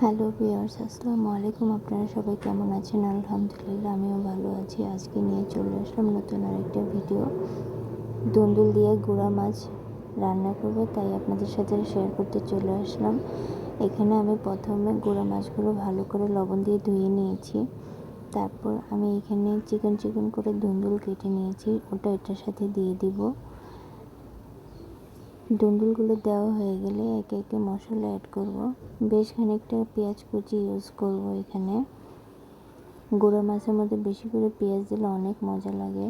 Hello viewers, আসসালামু আলাইকুম। আপনারা সবাই কেমন আছেন? আলহামদুলিল্লাহ, আমিও ভালো আছি। আজকে নিয়ে চলে আসলাম নতুন আরেকটা ভিডিও। দুন্দুল দিয়ে গুঁড়া মাছ রান্না করব, তাই আপনাদের সাথে শেয়ার করতে চলে আসলাম। এখানে আমি প্রথমে গুঁড়া মাছগুলো ভালো করে লবণ দিয়ে ধুয়ে নিয়েছি। তারপর আমি এখানে চিকন করে দুন্দুল কেটে নিয়েছি, ওটা এটার সাথে দিয়ে দিব। দুন্দুলগুলো দেওয়া হয়ে গেলে একে একে মশলা অ্যাড করব। বেশ খানিকটা পেঁয়াজ কুচি ইউজ করব। এখানে গুঁড়ো মাছের মধ্যে বেশি করে পেঁয়াজ দিলে অনেক মজা লাগে।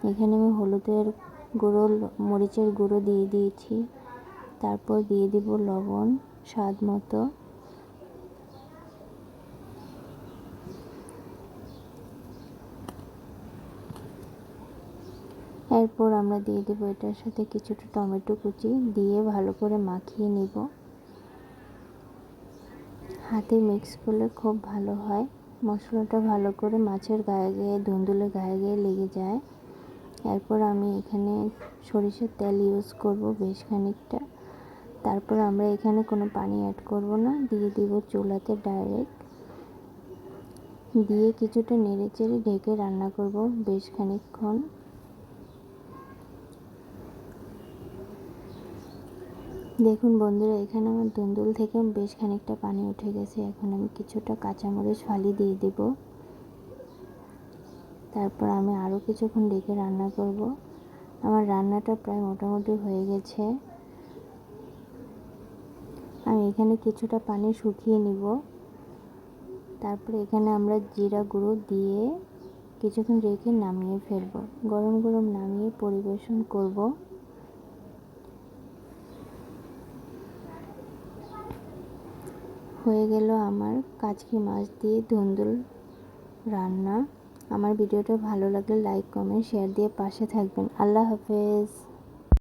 এখানে আমি হলুদের গুঁড়ো, মরিচের গুঁড়ো দিয়ে দিয়েছি। তারপর দিয়ে দিব লবণ স্বাদ মতো। এরপর আমরা দিয়ে দেবো এটার সাথে কিছুটা টমেটো কুচি, দিয়ে ভালো করে মাখিয়ে নিব। হাতে মিক্স করলে খুব ভালো হয়। মশলাটা ভালো করে মাছের গায়ে গায়ে, দুন্দুলের গায়ে গায়ে লেগে যায়। এরপর আমি এখানে সরিষার তেল ইউজ করব বেশ খানিকটা। তারপর আমরা এখানে কোনো পানি অ্যাড করব না, দিয়ে দিব চুলাতে ডাইরেক্ট। দিয়ে কিছুটা নেড়ে চেড়ে ঢেকে রান্না করব বেশ খানিকক্ষণ। দেখুন বন্ধুরা, এখানে আমার দুন্দুল থেকে বেশ খানিকটা পানি উঠে গেছে। এখন আমি কিছুটা কাঁচামরিচ ফালি দিয়ে দেব। তারপর আমি আরও কিছুক্ষণ ঢেকে রান্না করব। আমার রান্নাটা প্রায় মোটামুটি হয়ে গেছে। আমি এখানে কিছুটা পানি শুকিয়ে নিব। তারপরে এখানে আমরা জিরা গুঁড়ো দিয়ে কিছুক্ষণ রেখে নামিয়ে ফেলব। গরম গরম নামিয়ে পরিবেশন করব। হয়ে গেল আমার কাচকি মাছ দিয়ে দুন্দুল রান্না। আমার ভিডিওটা ভালো লাগলে লাইক, কমেন্ট, শেয়ার দিয়ে পাশে থাকবেন। আল্লাহ হাফেজ।